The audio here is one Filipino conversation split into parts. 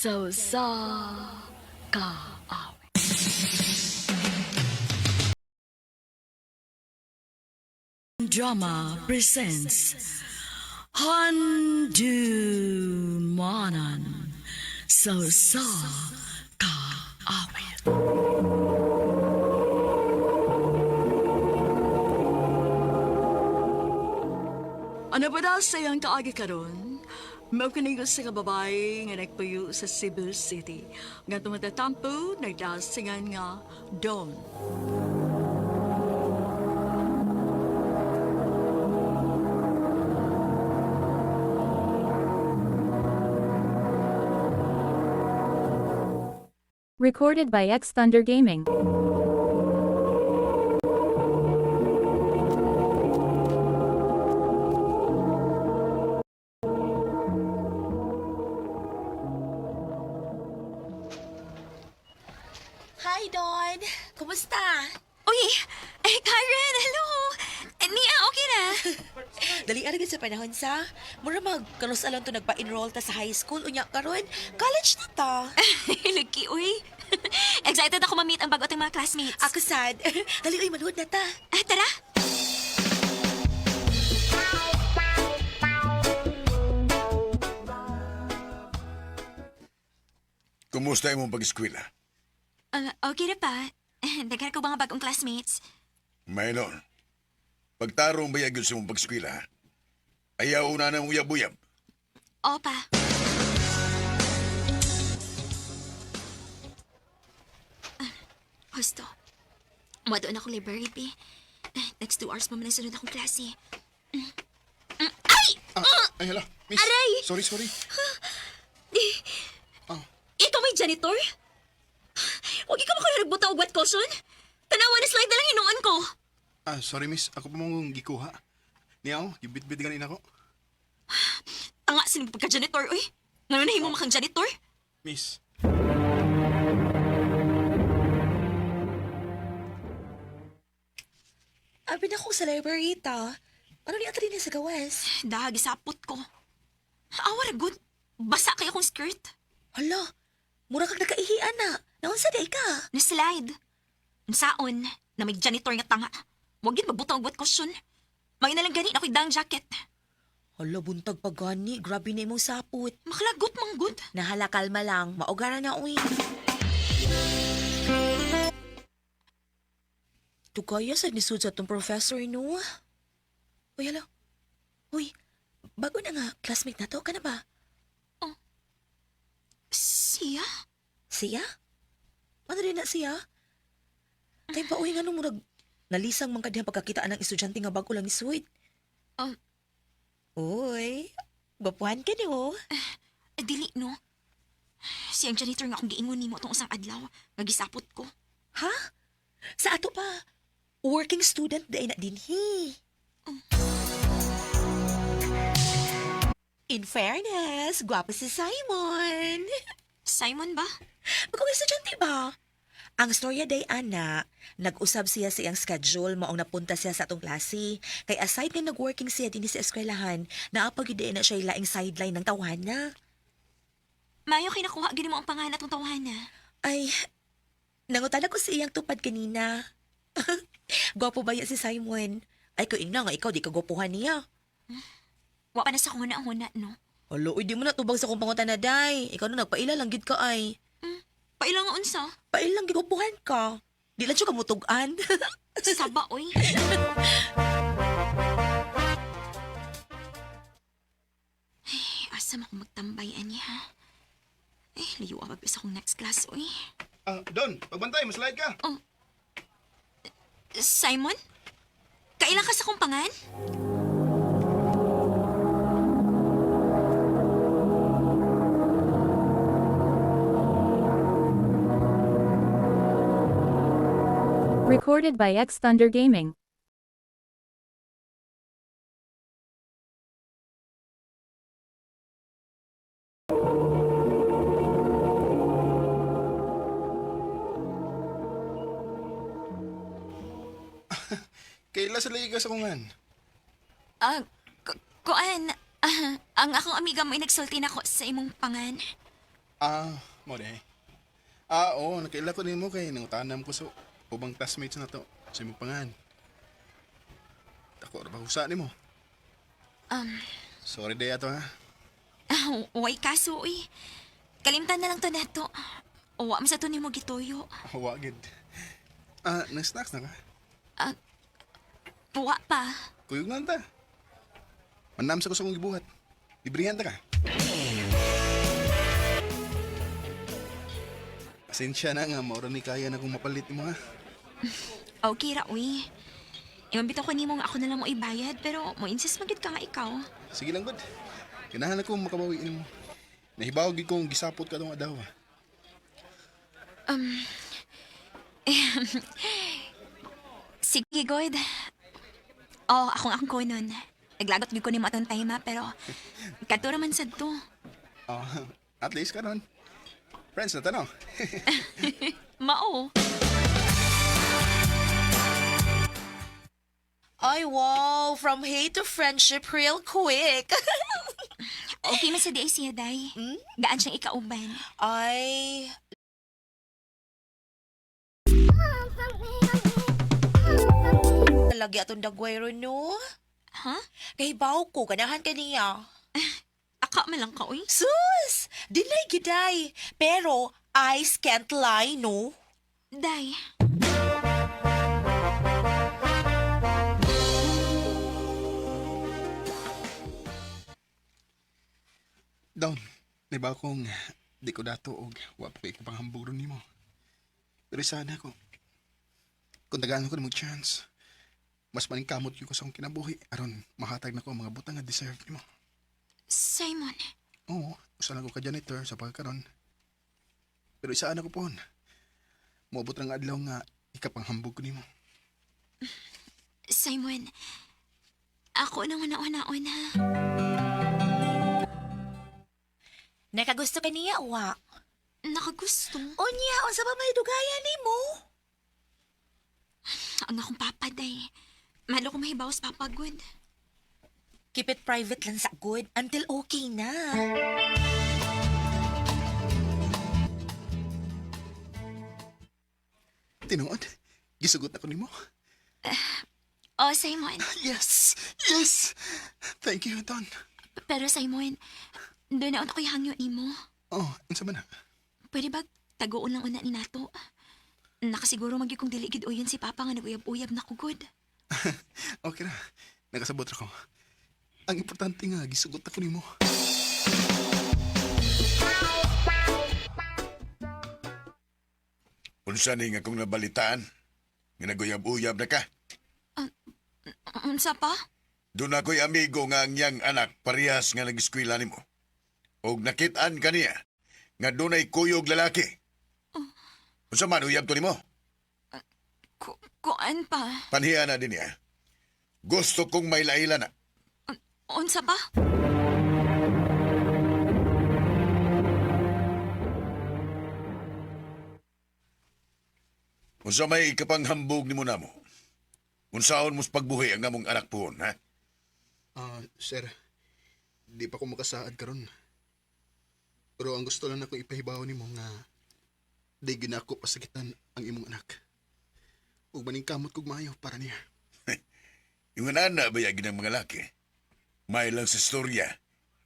So sa kaawit. Drama presents Handumanan. So sa kaawit. Ano ba daw sa iyang kaagi karon? Maukanigos sa kababae nga nagpuyo sa Cebu City. Nga tumatatampo, nagdasingan nga Don. Recorded by X Thunder Gaming. Hi, Don! Kumusta? Uy! Karen! Hello! Nia, okay na? Dali aragin sa panahon sa. Mura magkaros alon to nagpa-enroll ta sa high school. Unya karon college na ta. Lucky, uy. Excited ako ma-meet ang bago ating mga classmates. Ako sad. Dali uy, manood na ta. Tara! Kumusta imong pag-eskwela? Okay na pa. Daghan ko mga bagong classmates. Mayroon. Pagtarong bayag yun sa imong pag-eskwela, ayaw na ng uyab-uyab. Opa. Hosto. Madoon ako library, P. Next 2 hours pa man ang sunod akong klase. Ay! Ay, hala. Miss. Aray! Sorry. Ikaw may janitor? Huwag ka ba kayo nagbuta og wet cushion? Tanawa na slide na lang hinuon ko. Sorry, miss. Ako pa mong gikuha. Niyaw, gibit-bit ganin ako. Ang nga sinong pagka-janitor, uy. Ngayon na mo makang janitor? Miss. Abi na ko sa library ta. Ano ni atri niya sa gawas? Dahagi sapot ko. Awar good. Basa kay akong skirt. Hala, mura kag nakaihian na. Naunsa day ka? Na-slide. Saon na may janitor nga tanga. Huwag yun magbutang og wet cushion. May nalang gani ako'y dang jacket. Hala, buntag pa gani. Grabe na imong sapot. Makalagot mang good. Nahala, kalma lang. Maugara na, uy. Tugaya sa nisud sa itong professor, no? Uy, hala. Uy, bago na nga, classmate na to, ka na ba? Siya? Siya? Ano rin na siya? Tayo pa, uy, nga nung murag nalisang mga kadihang pagkakitaan ng estudyante nga bago lang ni Sweet. Um, Uy, bapuhan ka no? Dili, no? Siyang janitor nga akong giingon nimo itong isang adlaw. Nagisapot ko. Ha? Sa ato pa, working student day na din, hi. In fairness, gwapo si Simon. Simon ba? Bagong estudyante ba? Ang storya day, ana, nag-usab siya sa iyang schedule maong napunta siya sa atong klase. Kay aside nga nag-working siya din sa eskwelahan, naapagideen na siya laing sideline ng tawana. Mayo kay nakuha gini mo ang pangalan atong tawahan. Ay, nangutan ako sa iyang tupad kanina. Gwapo ba yan si Simon? Ay, ko ina nga, ikaw di ka gwapuhan niya. Wa pa na sa huna-huna, no? Alo, di mo na tubag sa kong pangutan na, day. Ikaw na nagpaila lang gid ka ay. Pailang nga unsa? Pailang gid gwapuhan ka. Di lang siya kamutugan. Saba, oy. Ay, asa mo akong magtambay, Anya? Layo ang sa akong next class, oy. Don, pagbantay, maslide ka. Simon? Kailan ka sa kumpangan? Recorded by X Thunder Gaming. Kaila sa lagi ka sa kungan. Kuan, ang akong amiga mo nagsulti na ko sa imong pangan. Mo de. Oo, nakaila ko din mo kay nangutanam ko sa ubang classmates na to. Sa imong pangan. Ako ra ba husa nimo? Sorry day ato ha. Way kaso, uy. Kalimtan na lang to nato. Uwa mo sa to ni mo gitoyo. Wa gid. Nag-snacks na ka? Uwa pa. Kuyog lang ta. Manamsa ko sa kong gibuhat. Librihan ta ka. Pasensya na nga, maura ni kaya na kung mapalit mo ha. Okay ra, uy. Imambito ko ni mo nga ako na lang mo ibayad, pero mo insist magid ka nga ikaw. Sige lang, good. Kinahan ako makabawiin mo. Nahibaw gid kong gisapot ka itong adaw ha. Sige, God. Oh, akong konon. Naglagot gid ko ni mo atong time ha, pero kadto man sad to. At least karon. Friends na tanaw. Mao. Ay, wow! From hate to friendship real quick. Okay man sa di ay siya, day. Gaan siyang ikauban. Ay... Lagi atong dagway ron, no? Ha? Kay baw ko, ganahan ka niya. Aka man lang ka, uy. Sus! Dinay giday. Pero, eyes can't lie, no? Day. Down. Nahibaw kong di ko dato og wa pa kay panghambog ron nimo. Pero sana ko. Kung tagaan ko na mag-chance, mas maningkamot yun ko sa akong kinabuhi aron mahatag na ko ang mga butang nga deserve nimo. Simon. Oo, usa lang ko ka janitor sa pagkaron. Pero isaan ako pohon. Moabot ng adlaw nga ikapanghambog ko nimo. Simon. Ako nang una-una ha. Nakagusto ka niya, wa? Nakagusto. Unya, unsa ba may dugayan ni mo? Ang akong papa, day. Malo ko mahibaw sa papa, good. Keep it private lang sa good until okay na. Tinuod, gisugot ako nimo. Oh, Simon. Yes! Yes! Thank you, Don. Pero, Simon, doon na ako hangyo ni mo. Oh, unsa man na? Pwede ba tagoon lang una ni nato? Nakasiguro magyo kong diligid uyon si papa nga nag-uyab-uyab na ko, good. Okay na. Nakasabot ako. Ang importante nga, gisugot ako nimo. Unsa ni nga kung nabalitaan? Nga naguyab-uyab na ka? Unsa pa? Doon ako'y amigo nga ang iyang anak parehas nga nag-eskwela nimo. Og nakitaan ka niya nga dunay kuyog lalaki. Unsa man uyab to nimo? Kuan pa? Panhiya na din niya. Gusto kong may laila na. Unsa pa? Unsa may ikapanghambog nimo namo? Unsaon mos pagbuhi ang among anak puhon, ha? Sir, di pa ko makasaad karon. Pero ang gusto lang ako ipahibaw nimo nga di ginako pasakitan ang imong anak. Ug maningkamot kog maayo para niya. Yung ana ba yagi ng mga laki? May lang sa storya.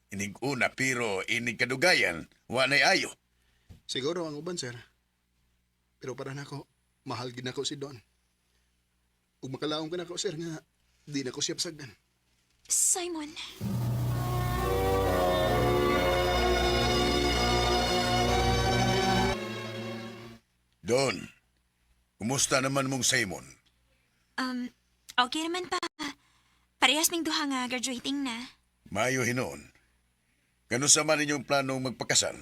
Inig una pero inig kadugayan, wanay ayo. Siguro ang uban, sir. Pero para nako, mahal gid nako si Don. Ug makalaong ka nako, sir, nga di nako siya pasagdan. Simon. Don, kumusta naman mong Simon? Okay naman pa. Parehas ming duha nga graduating na. Mayo hinoon. Kano sa man inyong planong magpakasal?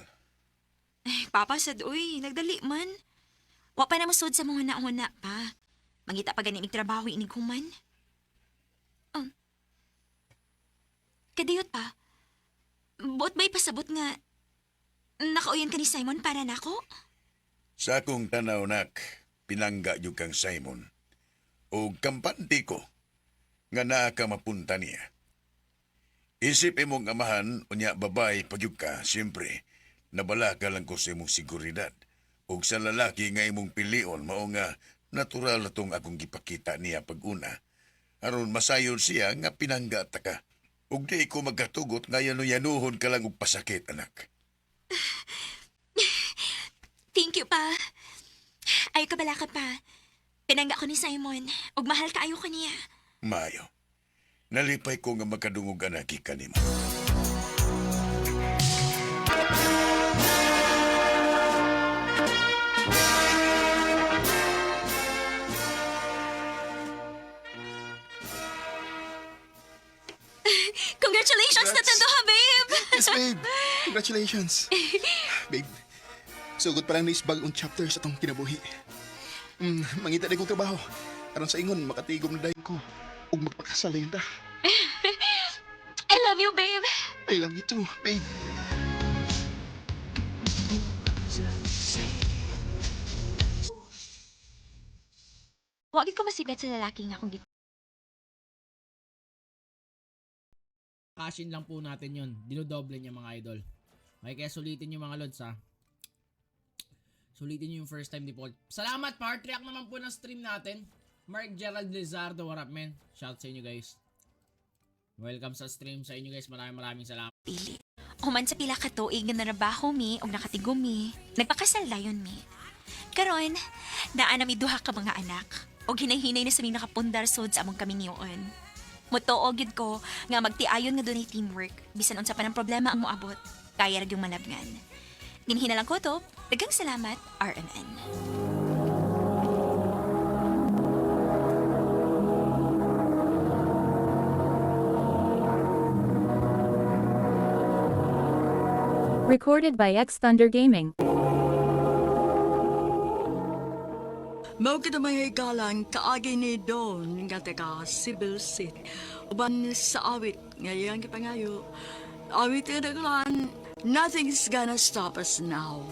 Papa sad, uy, nagdali man. Wa pa na masod sa mga nauna pa. Mangita pa ganing trabaho inig human. Kadiyot pa. Buot ba'y pasabot nga nakauyan ka ni Simon para nako? Sa akong tanaw nak, pinangga yung kang Simon. O kampante ko, nga naa ka mapunta niya. Isip imong amahan, unya babay pagyug ka, siyempre, Nabala ka lang ko sa imong seguridad. Ug sa lalaki nga imong pilion, mao nga natural na tong akong gipakita niya pag-una. Aron masayon siya nga pinangga ta ka. Ug di ko magkatugot nga yanuhon ka lang og pasakit, anak. Thank you pa. Ay kabala ka pa. Pinangga ko ni Simon. Ug mahal ka ayo ka niya. Maayo. Nalipay ko nga magkadungog anak kanimo. Congratulations na tando ha, babe! Yes, babe. Congratulations. Babe, sugod pa lang na bagong chapter sa tong kinabuhi. Mangita na kong trabaho. Aron sa ingon, makatigom na dayon ko. Ug magpakasalan ta. I love you, babe! I love you too, babe. Huwag ko masibet sa lalaki nga akong Cash in lang po natin yun. Dinodoble niya mga idol. Okay, kaya sulitin yung mga lods ha. Sulitin nyo yung first time default. Salamat, part react naman po ng stream natin. Mark Gerald Lizardo, what up man? Shout sa inyo guys. Welcome sa stream sa inyo guys. Maraming salamat. pili. Human sa pila ka tuig nga narabaho mi o nakatigom mi, nagpakasal dayon mi. Karon, naa na mi duha ka mga anak. O hinay-hinay na sa mi nakapundar sod sa among kaming niyoon. Mutuog yun ko nga magtiayon nga dunay teamwork bisan unsa pa ng problema ang moabot. Kaya ra gyung malabngan. Dinhina lang ko to. Daghang salamat, RMN. Recorded by X Thunder Gaming. Mao kita may galang kaagi ni Don nga taga Cebu City. Uban sa awit ngayon kipangayo. Awit nga naglan, nothing's gonna stop us now.